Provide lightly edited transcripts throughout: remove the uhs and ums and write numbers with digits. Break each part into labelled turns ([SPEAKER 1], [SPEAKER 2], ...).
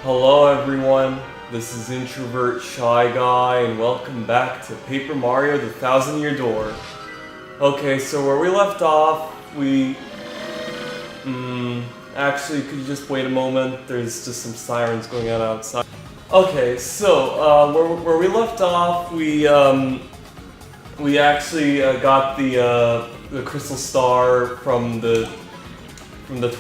[SPEAKER 1] Hello everyone, this is Introvert Shy Guy and welcome back to Paper Mario the Thousand Year Door. Okay, so where we left off, actually, could you just wait a moment? There's just some sirens going on outside. Okay, so, where we left off, we actually got the crystal star from the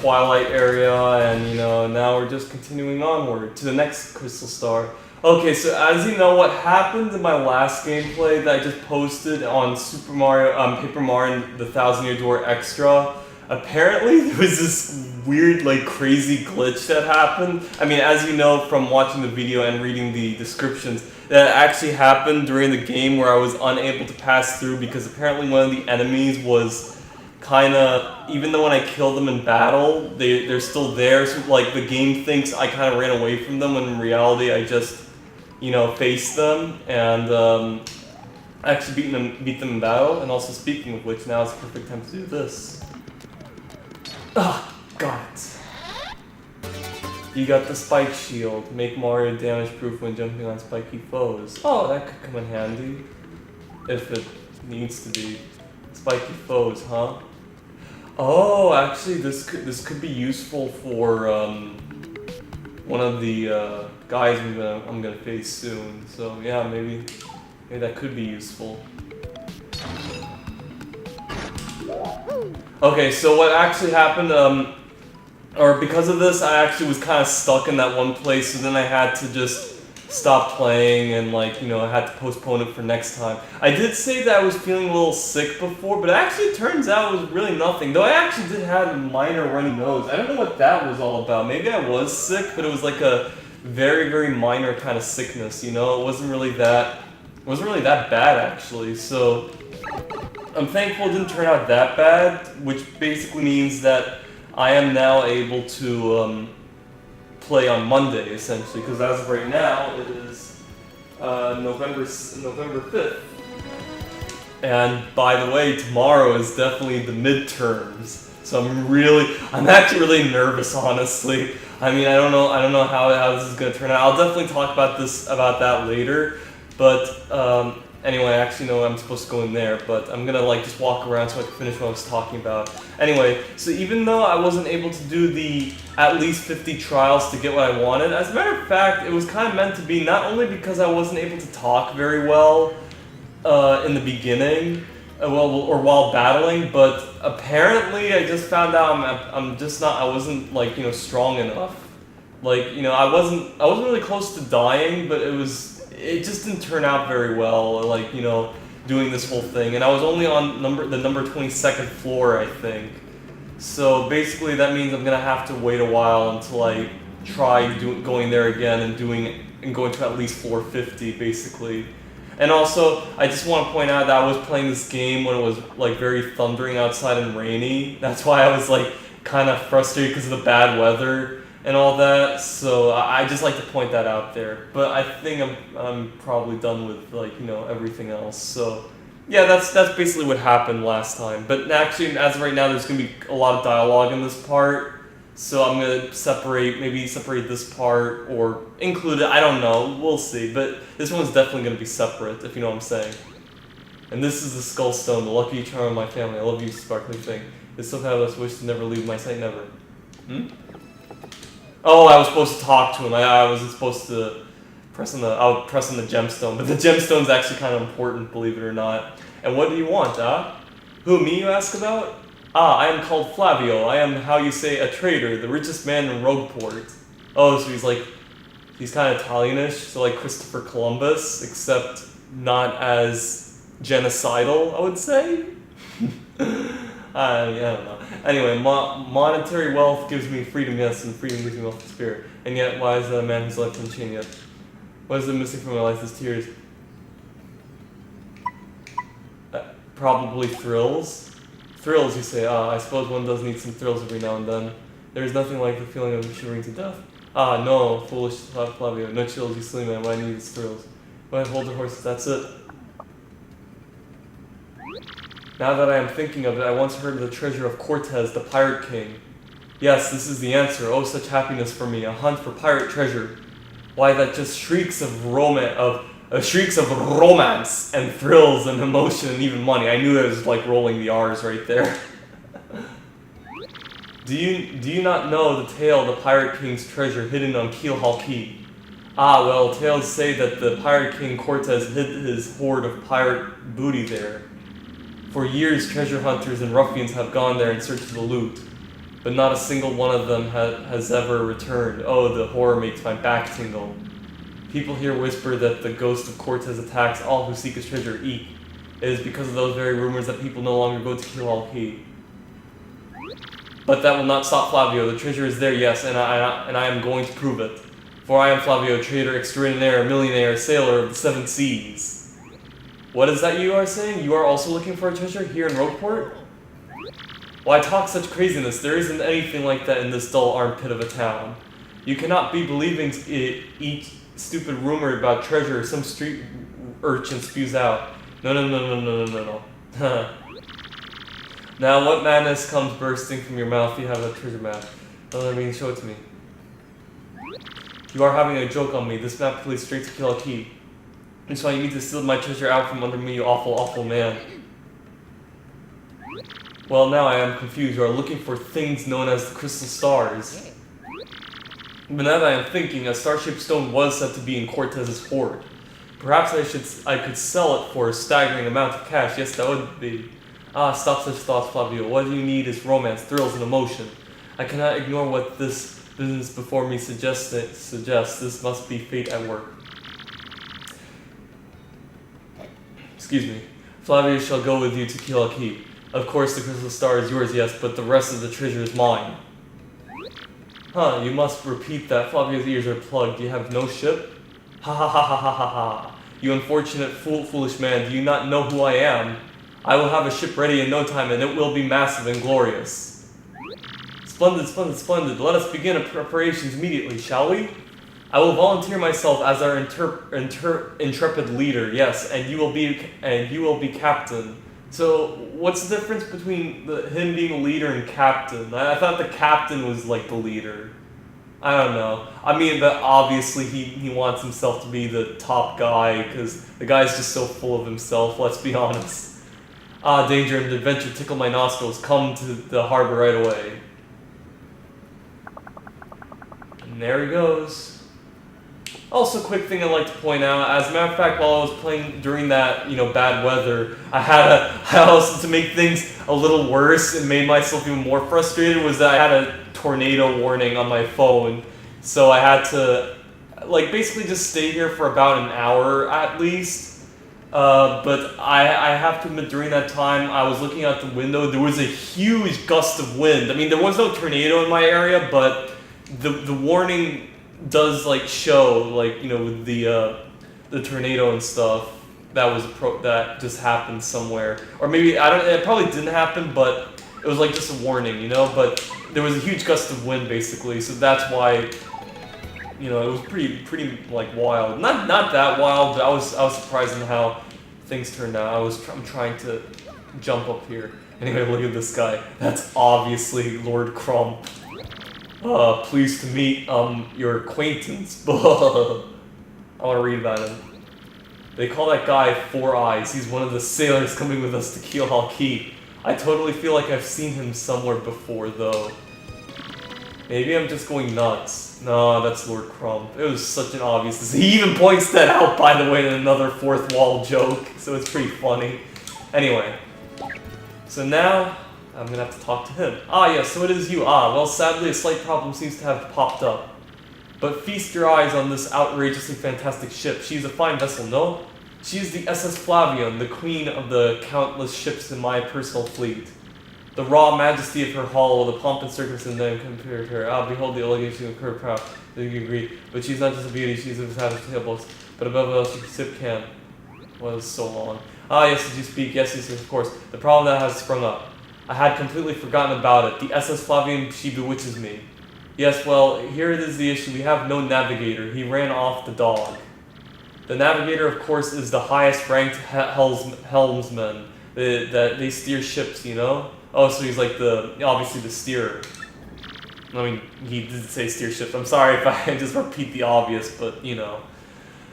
[SPEAKER 1] Twilight area, and now we're just continuing onward to the next crystal star. Okay, so as you know, what happened in my last gameplay that I just posted on Super Mario, Paper Mario the Thousand Year Door Extra, apparently there was this weird, crazy glitch that happened. I mean, as you know from watching the video and reading the descriptions, that actually happened during the game where I was unable to pass through because apparently one of the enemies was even though when I killed them in battle, they're still there, so the game thinks I kind of ran away from them when in reality I just, faced them and actually beat them in battle. And also, speaking of which, now is the perfect time to do this. Ah, got it. You got the spike shield. Make Mario damage proof when jumping on spiky foes. Oh, that could come in handy. If it needs to be. Spiky foes, huh? Oh, actually, this could be useful for one of the guys I'm gonna face soon. So yeah, maybe that could be useful. Okay, so what actually happened? Or because of this, I actually was kind of stuck in that one place. So then I had to just stop playing and I had to postpone it for next time. I did say that I was feeling a little sick before, but actually it turns out it was really nothing. Though I actually did have a minor runny nose. I don't know what that was all about. Maybe I was sick, but it was like a very, very minor kind of sickness, It wasn't really that bad actually. So I'm thankful it didn't turn out that bad, which basically means that I am now able to play on Monday, essentially, because as of right now, it is November 5th. And by the way, tomorrow is definitely the midterms. So I'm actually really nervous, honestly. I mean, I don't know how this is going to turn out. I'll definitely talk about that later. But anyway, I actually know I'm supposed to go in there, but I'm gonna just walk around so I can finish what I was talking about. Anyway, so even though I wasn't able to do the at least 50 trials to get what I wanted, as a matter of fact, it was kind of meant to be, not only because I wasn't able to talk very well in the beginning, or while battling, but apparently I just found out I wasn't strong enough. I wasn't really close to dying, but it just didn't turn out very well, doing this whole thing. And I was only on the number 22nd floor, I think. So basically that means I'm gonna have to wait a while until I try going there again and going to at least floor 50, basically. And also, I just want to point out that I was playing this game when it was very thundering outside and rainy. That's why I was kind of frustrated because of the bad weather and all that, so I just like to point that out there. But I think I'm probably done with everything else. So yeah, that's basically what happened last time. But actually, as of right now, there's gonna be a lot of dialogue in this part. So I'm gonna separate this part or include it. I don't know. We'll see. But this one's definitely gonna be separate, if you know what I'm saying. And this is the Skull Stone, the lucky charm of my family. I love you, sparkling thing. It's so fabulous. Wish to never leave my sight, never. Oh, I was supposed to talk to him. I wasn't supposed to press on the gemstone, but the gemstone's actually kind of important, believe it or not. And what do you want, Who, me, you ask about? I am called Flavio. I am, how you say, a trader, the richest man in Rogueport. Oh, so he's kind of Italianish, so like Christopher Columbus, except not as genocidal, I would say? I don't know. Anyway, monetary wealth gives me freedom, yes, and freedom gives me wealth of spirit. And yet, why is that a man whose life unchained yet? What is it missing from my life is tears? Probably thrills. Thrills, you say. I suppose one does need some thrills every now and then. There is nothing like the feeling of shivering to death. No, foolish Flavio. No chills, you silly man. What I need is thrills. When I hold the horses, that's it. Now that I am thinking of it, I once heard of the treasure of Cortez, the Pirate King. Yes, this is the answer. Oh, such happiness for me. A hunt for pirate treasure. Why, that just shrieks of romance and thrills and emotion and even money. I knew it was like rolling the R's right there. Do you not know the tale of the Pirate King's treasure hidden on Keelhaul Key? Ah, well, tales say that the Pirate King Cortez hid his hoard of pirate booty there. For years, treasure hunters and ruffians have gone there in search of the loot, but not a single one of them has ever returned. Oh, the horror makes my back tingle. People here whisper that the ghost of Cortez attacks all who seek his treasure. Eek. It is because of those very rumors that people no longer go to Keelhaul Key. But that will not stop Flavio. The treasure is there, yes, and I am going to prove it. For I am Flavio, trader extraordinaire, millionaire, sailor of the 7 seas. What is that you are saying? You are also looking for a treasure here in Rogueport? Why talk such craziness? There isn't anything like that in this dull armpit of a town. You cannot be believing each stupid rumor about treasure some street urchin spews out. No. Now, what madness comes bursting from your mouth? You have a treasure map. Oh, I mean, show it to me. You are having a joke on me. This map leads straight to Keelhaul Key. That's why you need to steal my treasure out from under me, you awful, awful man. Well, now I am confused. You are looking for things known as the crystal stars. But now that I am thinking, a star-shaped stone was said to be in Cortez's hoard. Perhaps I could sell it for a staggering amount of cash. Yes, that would be. Ah, stop such thoughts, Flavio. What you need is romance, thrills, and emotion. I cannot ignore what this business before me suggests. This must be fate at work. Excuse me. Flavio shall go with you to Keelhaul Key. Of course, the crystal star is yours, yes, but the rest of the treasure is mine. Huh, you must repeat that. Flavio's ears are plugged. You have no ship? Ha ha ha ha ha ha ha. You unfortunate foolish man, do you not know who I am? I will have a ship ready in no time, and it will be massive and glorious. Splendid, splendid, splendid. Let us begin preparations immediately, shall we? I will volunteer myself as our intrepid leader, yes, and you will be captain. So, what's the difference between him being a leader and captain? I thought the captain was like the leader. I don't know. I mean, but obviously he wants himself to be the top guy because the guy's just so full of himself. Let's be honest. Ah, danger and adventure tickle my nostrils. Come to the harbor right away. And there he goes. Also, quick thing I'd like to point out, as a matter of fact, while I was playing during that, bad weather, I also, to make things a little worse and made myself even more frustrated, was that I had a tornado warning on my phone. So I had to, basically just stay here for about an hour at least. But I have to admit, during that time, I was looking out the window. There was a huge gust of wind. I mean, there was no tornado in my area, but the warning does show with the tornado and stuff that just happened somewhere, or maybe it probably didn't happen, but it was just a warning, but there was a huge gust of wind basically, so that's why it was pretty wild. Not that wild, but I was surprised in how things turned out. I'm trying to jump up here. Anyway, look at this guy. That's obviously Lord Crump. Pleased to meet, your acquaintance. I want to read about him. They call that guy Four Eyes. He's one of the sailors coming with us to Keelhaul Key. I totally feel like I've seen him somewhere before, though. Maybe I'm just going nuts. No, that's Lord Crump. It was such an obvious... He even points that out, by the way, in another fourth wall joke, so it's pretty funny. Anyway. So now, I'm gonna have to talk to him. Ah, yes, so it is you. Ah, well, sadly, a slight problem seems to have popped up. But feast your eyes on this outrageously fantastic ship. She's a fine vessel, no? She is the SS Flavion, the queen of the countless ships in my personal fleet. The raw majesty of her hull, the pomp and circumstance that compared to her. Ah, behold the elegation of her prow. Do you agree? But she's not just a beauty, she's a savage tailboats. But above all, she sip can. Was so long. Ah, yes, did you speak? Yes, of course. The problem that has sprung up. I had completely forgotten about it. The SS Flavion, she bewitches me. Yes, well, here it is the issue. We have no navigator. He ran off the dog. The navigator, of course, is the highest ranked helmsman. They steer ships, Oh, so he's obviously the steerer. I mean, he did say steer shift. I'm sorry if I just repeat the obvious, but you know.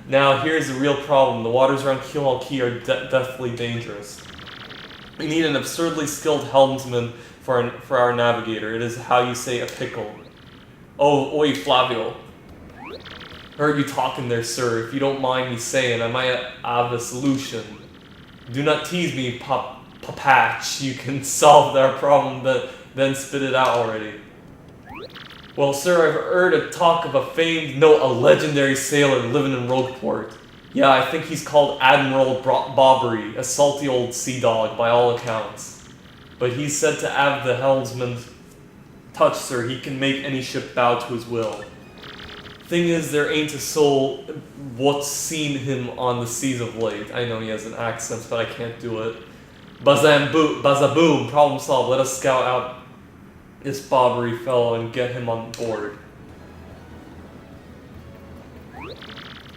[SPEAKER 1] Now, here's the real problem. The waters around Keel Key are deathly dangerous. We need an absurdly skilled helmsman for our navigator. It is how you say a pickle. Oh, oi, Flavio. Heard you talking there, sir. If you don't mind me saying, I might have a solution. Do not tease me, Papatch. You can solve that problem, but then spit it out already. Well, sir, I've heard a talk of a legendary sailor living in Rogueport. Yeah, I think he's called Admiral Bobbery, a salty old sea dog by all accounts. But he's said to have the helmsman's touch, sir. He can make any ship bow to his will. Thing is, there ain't a soul what's seen him on the seas of late. I know he has an accent, but I can't do it. Bazaboom, problem solved. Let us scout out this Bobbery fellow and get him on board.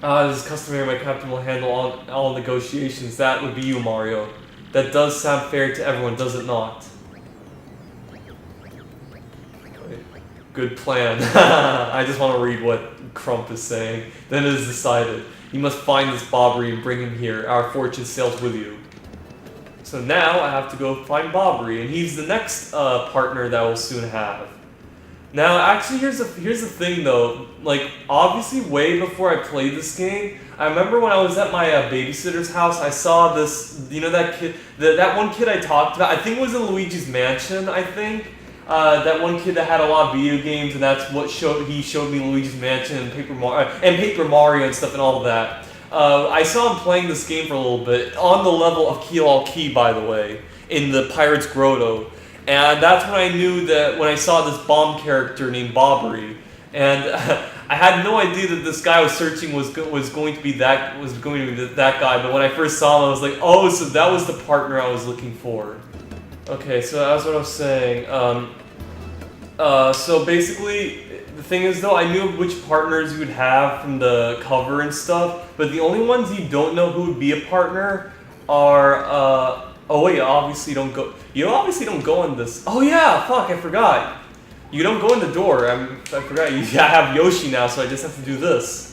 [SPEAKER 1] This is customary. My captain will handle all negotiations. That would be you, Mario. That does sound fair to everyone, does it not? Good plan. I just want to read what Crump is saying. Then it is decided. You must find this Bobbery and bring him here. Our fortune sails with you. So now I have to go find Bobbery, and he's the next partner that we'll soon have. Now, actually, here's the thing though. Like, obviously, way before I played this game, I remember when I was at my babysitter's house, I saw this. You know that kid, that one kid I talked about. I think it was in Luigi's Mansion. I think that one kid that had a lot of video games, and that's what he showed me Luigi's Mansion and Paper Mario and stuff and all of that. I saw him playing this game for a little bit, on the level of Keel Key, by the way, in the Pirate's Grotto. And that's when I knew that, when I saw this bomb character named Bobbery. And I had no idea that this guy I was searching was going to be that guy. But when I first saw him, I was like, oh, so that was the partner I was looking for. Okay, so that's what I was saying. So basically, the thing is though, I knew which partners you would have from the cover and stuff, but the only ones you don't know who would be a partner are, oh wait, you obviously don't go in this. Oh yeah, fuck, I forgot. You don't go in the door, I forgot, I have Yoshi now, so I just have to do this.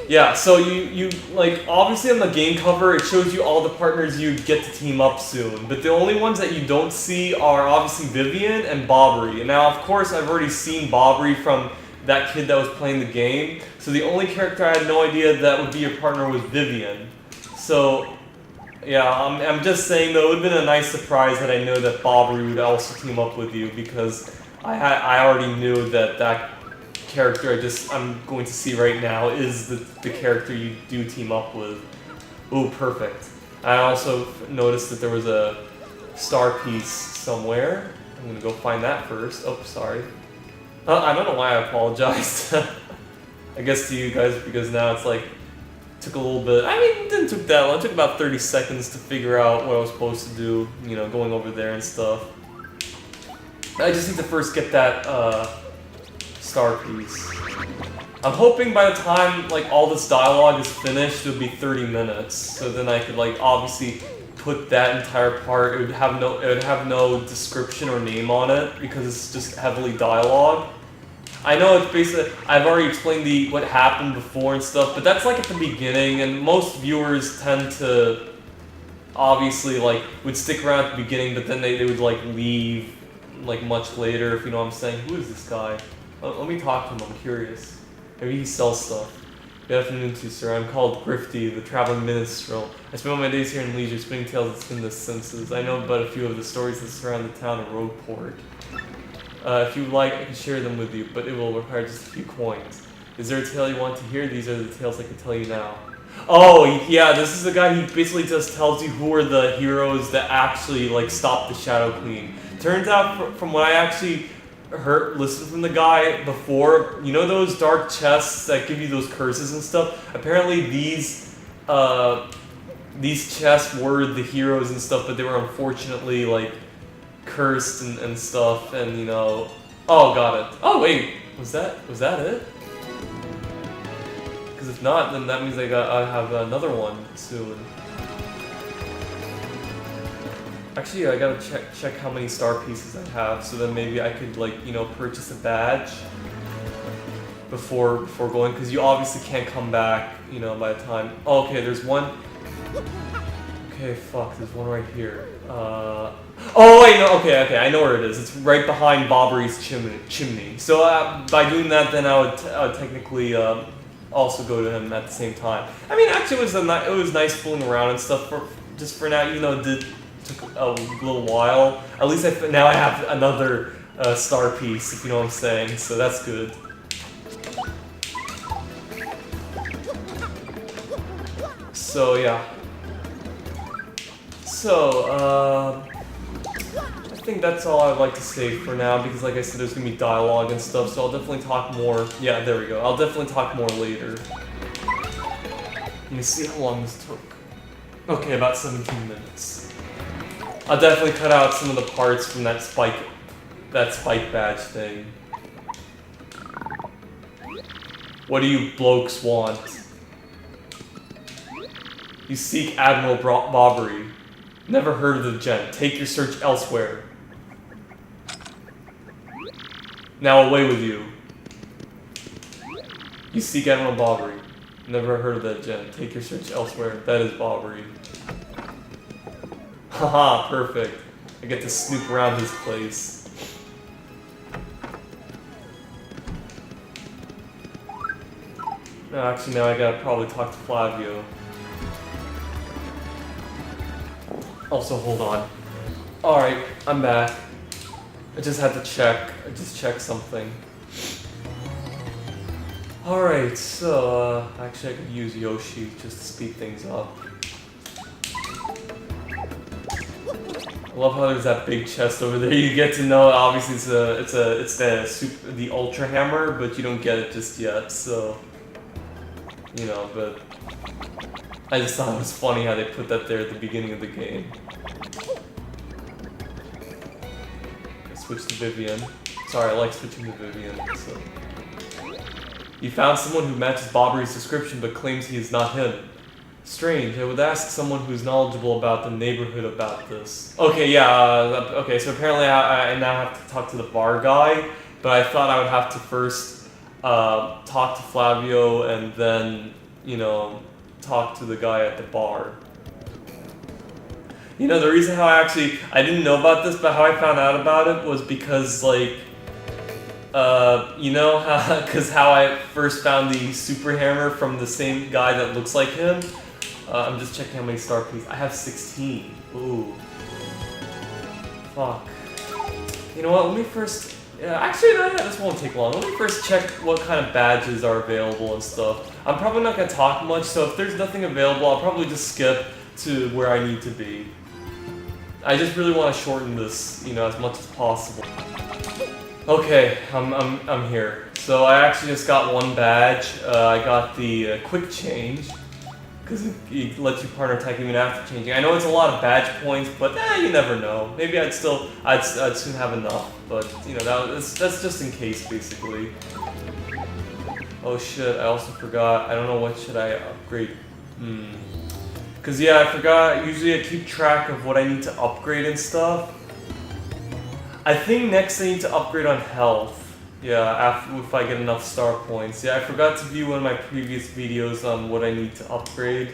[SPEAKER 1] Yeah, so you like, obviously on the game cover, it shows you all the partners you get to team up soon. But the only ones that you don't see are obviously Vivian and Bobbery. And now, of course, I've already seen Bobbery from that kid that was playing the game. So the only character I had no idea that would be your partner was Vivian. So, yeah, I'm just saying though, it would have been a nice surprise had I know that Bobbery would also team up with you, because I already knew that character I'm going to see right now is the character you do team up with. Ooh, perfect. I also noticed that there was a star piece somewhere. I'm gonna go find that first. Oh, sorry. I don't know why I apologized. I guess to you guys, because now it's like, took a little bit. I mean, it didn't take that long. It took about 30 seconds to figure out what I was supposed to do, you know, going over there and stuff. I just need to first get that, star piece. I'm hoping by the time like all this dialogue is finished, it'll be 30 minutes. So then I could like obviously put that entire part. It would have no description or name on it because it's just heavily dialogue. I know it's basically, I've already explained what happened before and stuff, but that's like at the beginning, and most viewers tend to obviously like would stick around at the beginning, but then they would like leave like much later, if you know what I'm saying. Who is this guy? Let me talk to him, I'm curious. Maybe he sells stuff. Good afternoon to you, sir. I'm called Grifty, the traveling minstrel. I spend all my days here in leisure, spinning tales that spin the senses. I know but a few of the stories that surround the town of Rogueport. If you would like, I can share them with you, but it will require just a few coins. Is there a tale you want to hear? These are the tales I can tell you now. Oh, yeah, this is the guy who basically just tells you who are the heroes that actually, like, stop the Shadow Queen. Turns out, from what I actually listened from the guy before, you know those dark chests that give you those curses and stuff? Apparently these chests were the heroes and stuff, but they were unfortunately, like, cursed and stuff, and, you know... Oh, got it. Oh, wait, was that it? Because if not, then that means I have another one soon. Actually, I gotta check how many star pieces I have, so then maybe I could, like, you know, purchase a badge before going, because you obviously can't come back, you know, by the time. Oh, okay, there's one. Okay, fuck, there's one right here. Oh wait, no, okay, I know where it is. It's right behind Bobbery's chimney. So by doing that, then I would technically also go to him at the same time. I mean, actually, it was nice fooling around and stuff. Just for now, even though it took a little while. At least now I have another star piece, if you know what I'm saying. So that's good. So yeah. So I think that's all I'd like to say for now, because like I said, there's gonna be dialogue and stuff, so I'll definitely talk more. Yeah, there we go. I'll definitely talk more later. Let me see how long this took. Okay, about 17 minutes. I'll definitely cut out some of the parts from that spike badge thing. What do you blokes want? You seek Admiral Bobbery. Never heard of the gent. Take your search elsewhere. Now away with you. You seek Admiral Bobbery. Never heard of that gent. Take your search elsewhere. That is Bobbery. Haha, perfect. I get to snoop around his place. No, actually, now I gotta probably talk to Flavio. Also, hold on. Alright, I'm back. I just had to check. I just checked something. Alright, so, actually I could use Yoshi just to speed things up. I love how there's that big chest over there. You get to know, obviously it's the Ultra Hammer, but you don't get it just yet, so... You know, but... I just thought it was funny how they put that there at the beginning of the game. I switched to Vivian. Sorry, I like switching to Vivian, so... You found someone who matches Bobbery's description but claims he is not him. Strange, I would ask someone who's knowledgeable about the neighborhood about this. Okay, yeah, okay, so apparently I now have to talk to the bar guy, but I thought I would have to first talk to Flavio and then, you know, talk to the guy at the bar. You know, the reason how I didn't know about this, but how I found out about it was because, like, you know, how I first found the super hammer from the same guy that looks like him. I'm just checking how many star pieces. I have 16. Ooh. Fuck. You know what, let me first... Yeah, actually, no, this won't take long. Let me first check what kind of badges are available and stuff. I'm probably not going to talk much, so if there's nothing available, I'll probably just skip to where I need to be. I just really want to shorten this, you know, as much as possible. Okay, I'm here. So I actually just got one badge. I got the quick change, because it lets you partner attack even after changing. I know it's a lot of badge points, but you never know. Maybe I'd soon have enough, but you know, that's just in case, basically. Oh shit, I also forgot. I don't know what should I upgrade. Because yeah, I forgot. Usually I keep track of what I need to upgrade and stuff. I think next I need to upgrade on health. Yeah, if I get enough star points. Yeah, I forgot to view one of my previous videos on what I need to upgrade.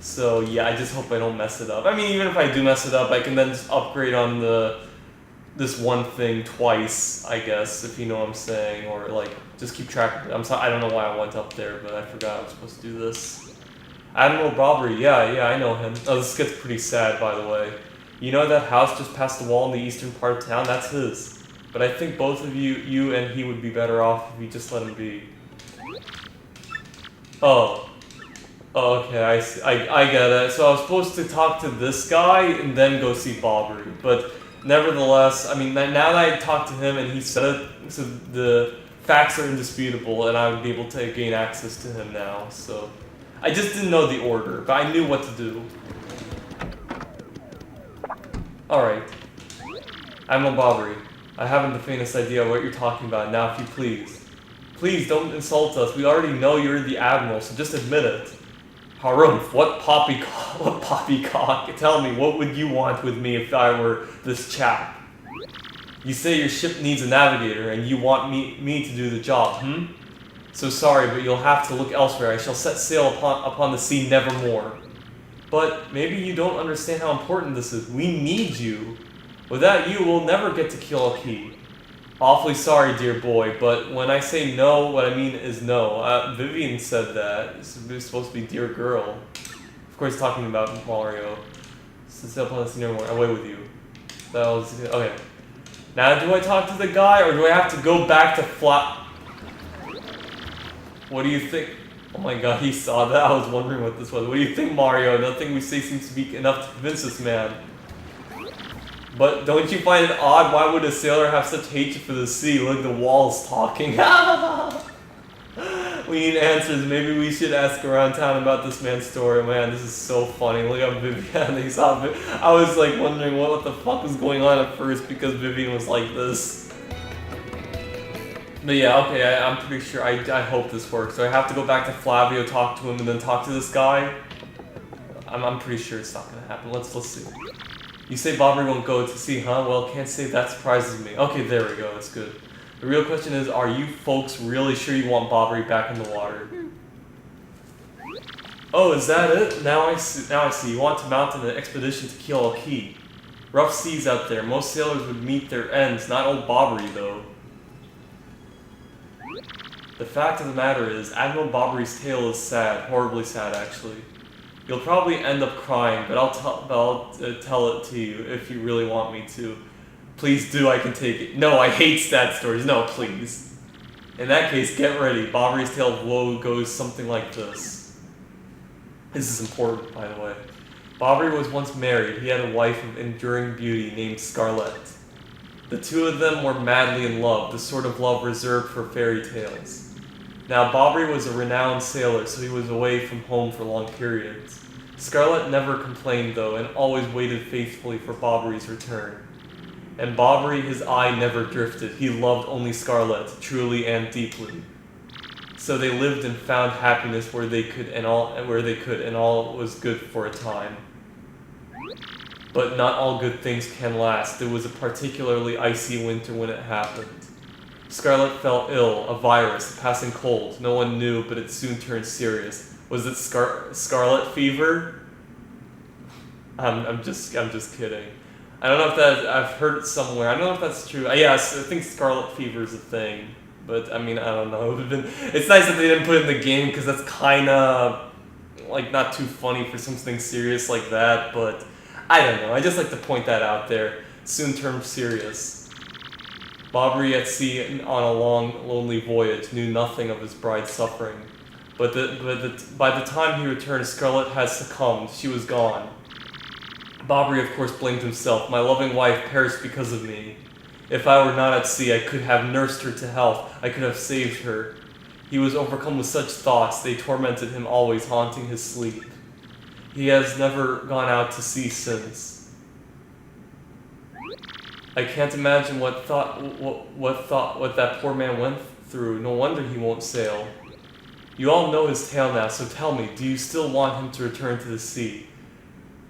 [SPEAKER 1] So yeah, I just hope I don't mess it up. I mean, even if I do mess it up, I can then just upgrade on this one thing twice, I guess, if you know what I'm saying. Or like, just keep track of it. I'm sorry, I don't know why I went up there, but I forgot I was supposed to do this. Admiral Bobbery, yeah, I know him. Oh, this gets pretty sad, by the way. You know that house just past the wall in the eastern part of town? That's his. But I think both of you and he would be better off if you just let him be. Oh, okay, I get it. So I was supposed to talk to this guy and then go see Bobbery. But nevertheless, I mean, now that I talked to him and he said it, so the facts are indisputable and I would be able to gain access to him now. So I just didn't know the order, but I knew what to do. Alright. Admiral Bobbery. I haven't the faintest idea what you're talking about. Now, if you please. Please, don't insult us. We already know you're the Admiral, so just admit it. Harumph, what poppycock? Tell me, what would you want with me if I were this chap? You say your ship needs a navigator, and you want me to do the job, So sorry, but you'll have to look elsewhere. I shall set sail upon the sea nevermore. But maybe you don't understand how important this is. We need you. Without you, we'll never get to Kyoki. Awfully sorry, dear boy, but when I say no, what I mean is no. Vivian said that. It's supposed to be dear girl. Of course, talking about Mario. Set sail upon the sea nevermore. Away with you. That was... Okay. Now, do I talk to the guy, or do I have to go back to What do you think? Oh my god, he saw that. I was wondering what this was. What do you think, Mario? Nothing we say seems to be enough to convince this man. But don't you find it odd? Why would a sailor have such hatred for the sea? Look, the wall's talking. We need answers. Maybe we should ask around town about this man's story. Man, this is so funny. Look at Vivian. I was like wondering what the fuck was going on at first because Vivian was like this. But yeah, okay, I'm pretty sure. I hope this works. So I have to go back to Flavio, talk to him, and then talk to this guy. I'm pretty sure it's not gonna happen. Let's see. You say Bobby won't go to sea, huh? Well, can't say that surprises me. Okay, there we go. It's good. The real question is, are you folks really sure you want Bobby back in the water? Oh, is that it? Now I see. You want to mount an expedition to Kyoki. Rough seas out there. Most sailors would meet their ends. Not old Bobbery, though. The fact of the matter is, Admiral Bobbery's tale is sad. Horribly sad, actually. You'll probably end up crying, but I'll tell it to you if you really want me to. Please do, I can take it. No, I hate sad stories. No, please. In that case, get ready. Bobbery's tale of woe goes something like this. This is important, by the way. Bobbery was once married. He had a wife of enduring beauty named Scarlett. The two of them were madly in love, the sort of love reserved for fairy tales. Now, Bobbery was a renowned sailor, so he was away from home for long periods. Scarlett never complained, though, and always waited faithfully for Bobbery's return. And Bobbery, his eye never drifted. He loved only Scarlett, truly and deeply. So they lived and found happiness where they could, and all was good for a time. But not all good things can last. It was a particularly icy winter when it happened. Scarlett fell ill, a virus, a passing cold. No one knew, but it soon turned serious. Was it scarlet fever? I'm just kidding. I don't know if that I've heard it somewhere. I don't know if that's true. Yes, I think scarlet fever is a thing, but I mean I don't know. It's nice that they didn't put it in the game because that's kind of like not too funny for something serious like that. But I don't know. I just like to point that out there. Soon turned serious. Bobbery at sea on a long, lonely voyage knew nothing of his bride's suffering. But by the time he returned, Scarlett had succumbed. She was gone. Bobbery, of course, blamed himself. My loving wife perished because of me. If I were not at sea, I could have nursed her to health. I could have saved her. He was overcome with such thoughts. They tormented him always, haunting his sleep. He has never gone out to sea since. I can't imagine what that poor man went through. No wonder he won't sail. You all know his tale now, so tell me, do you still want him to return to the sea?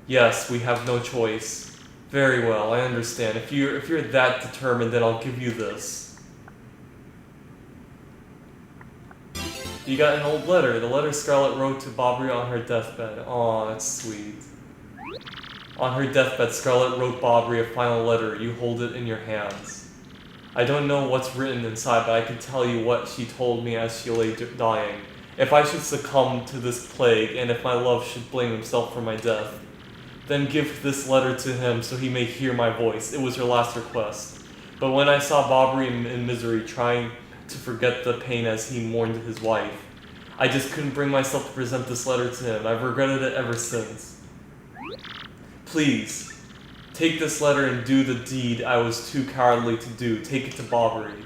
[SPEAKER 1] Yes, we have no choice. Very well, I understand. If you're that determined, then I'll give you this. You got an old letter. The letter Scarlett wrote to Bobbery on her deathbed. Aw, that's sweet. On her deathbed, Scarlett wrote Bobbery a final letter. You hold it in your hands. I don't know what's written inside, but I can tell you what she told me as she lay dying. If I should succumb to this plague, and if my love should blame himself for my death, then give this letter to him so he may hear my voice. It was her last request. But when I saw Bobbery in misery, trying to forget the pain as he mourned his wife, I just couldn't bring myself to present this letter to him. I've regretted it ever since. Please, take this letter and do the deed I was too cowardly to do. Take it to Bobbery.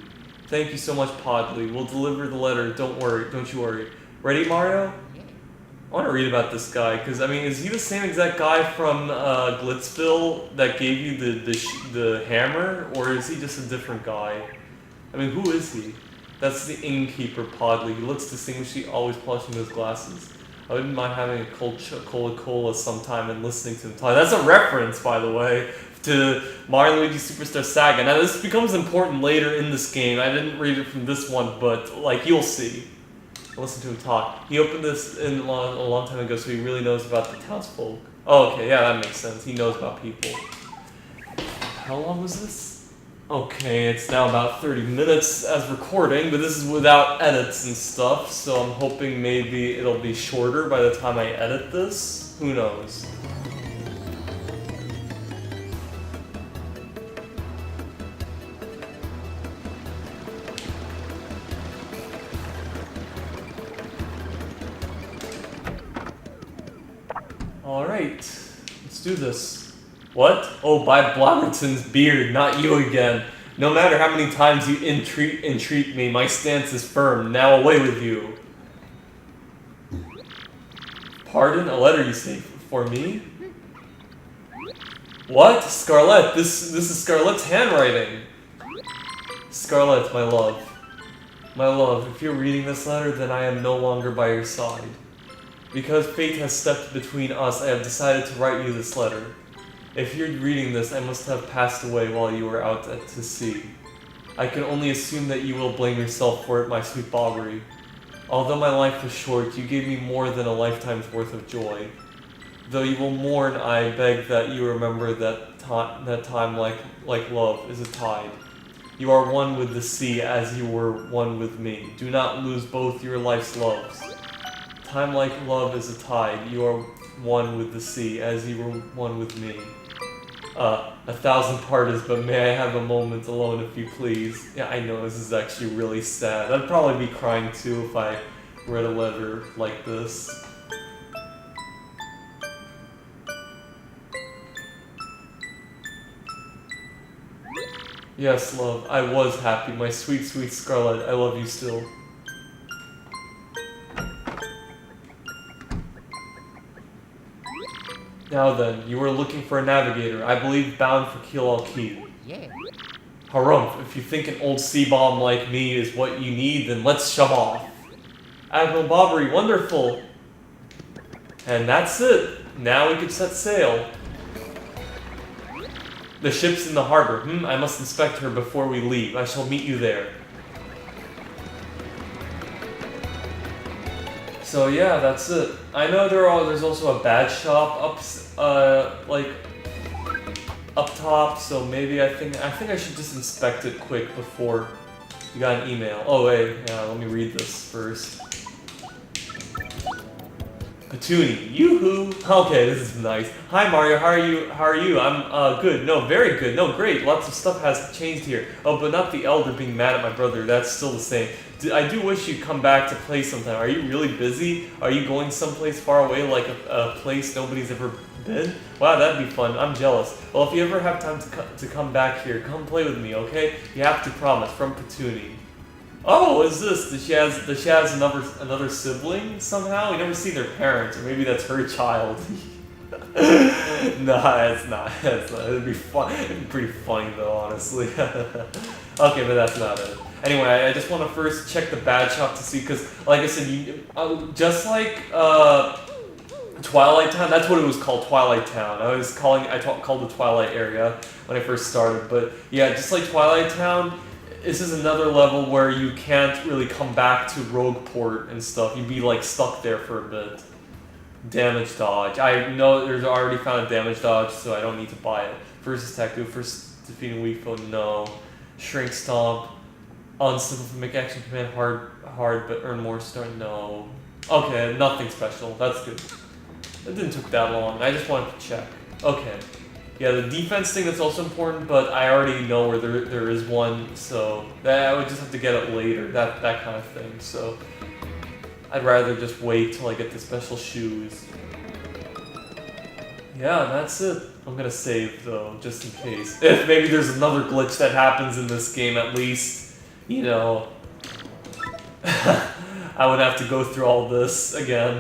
[SPEAKER 1] Thank you so much, Podley. We'll deliver the letter. Don't you worry. Ready, Mario? I want to read about this guy, because, I mean, is he the same exact guy from Glitzville that gave you the hammer, or is he just a different guy? I mean, who is he? That's the innkeeper, Podley. He looks distinguished, always polishing his glasses. I wouldn't mind having a cold Coca-Cola sometime and listening to them talk. That's a reference, by the way, to Mario and Luigi Superstar Saga. Now, this becomes important later in this game. I didn't read it from this one, but, like, you'll see. Listen to him talk. He opened this a long time ago, so he really knows about the townsfolk. Oh, okay, yeah, that makes sense. He knows about people. How long was this? Okay, it's now about 30 minutes as recording, but this is without edits and stuff, so I'm hoping maybe it'll be shorter by the time I edit this. Who knows? Alright, let's do this. What? Oh, by Blabberton's beard, not you again. No matter how many times you entreat me, my stance is firm. Now away with you. Pardon? A letter you say for me? What? Scarlett, this is Scarlett's handwriting. Scarlett, my love. My love, if you're reading this letter, then I am no longer by your side. Because fate has stepped between us, I have decided to write you this letter. If you're reading this, I must have passed away while you were out to sea. I can only assume that you will blame yourself for it, my sweet Bobbery. Although my life was short, you gave me more than a lifetime's worth of joy. Though you will mourn, I beg that you remember that time like love is a tide. You are one with the sea as you were one with me. Do not lose both your life's loves. Time like love is a tide. You are one with the sea, as you were one with me. 1,000 pardons, but may I have a moment alone if you please? Yeah, I know, this is actually really sad. I'd probably be crying too if I read a letter like this. Yes, love, I was happy. My sweet, sweet Scarlett, I love you still. Now then, you are looking for a navigator, I believe bound for Keel Key.
[SPEAKER 2] Yeah.
[SPEAKER 1] Harumph, if you think an old sea bomb like me is what you need, then let's shove off. Admiral Bobbery, wonderful! And that's it. Now we can set sail. The ship's in the harbor. I must inspect her before we leave. I shall meet you there. So yeah, that's it. I know there's also a badge shop up top, so maybe I think I should just inspect it quick before you got an email. Oh wait, yeah, let me read this first. Petuni, yoo-hoo! Okay, this is nice. Hi Mario, how are you? I'm good. No, very good. No, great. Lots of stuff has changed here. Oh, but not the elder being mad at my brother. That's still the same. I do wish you'd come back to play sometime. Are you really busy? Are you going someplace far away, like a place nobody's ever been? Wow, that'd be fun. I'm jealous. Well, if you ever have time to come back here, come play with me, okay? You have to promise. From Petuni. Oh, what is this? Does she has another sibling somehow? We never see their parents, or maybe that's her child. Nah, it's not. It'd be fun. It'd be pretty funny though, honestly. Okay, but that's not it. Anyway, I just want to first check the badge shop to see, because, like I said, just like Twilight Town. That's what it was called, Twilight Town. I called the Twilight area when I first started, but yeah, just like Twilight Town. This is another level where you can't really come back to Rogueport and stuff. You'd be like stuck there for a bit. Damage dodge. I know there's already found a damage dodge, so I don't need to buy it. First attack, do first defeating weak foe, no. Shrink stomp. Unsimple make action command hard, but earn more star, no. Okay, nothing special. That's good. It didn't take that long. I just wanted to check. Okay. Yeah, the defense thing, that's also important, but I already know where there is one, so I would just have to get it later, that kind of thing, so I'd rather just wait till I get the special shoes. Yeah, that's it. I'm gonna save, though, just in case. If maybe there's another glitch that happens in this game, at least, you know, I would have to go through all this again.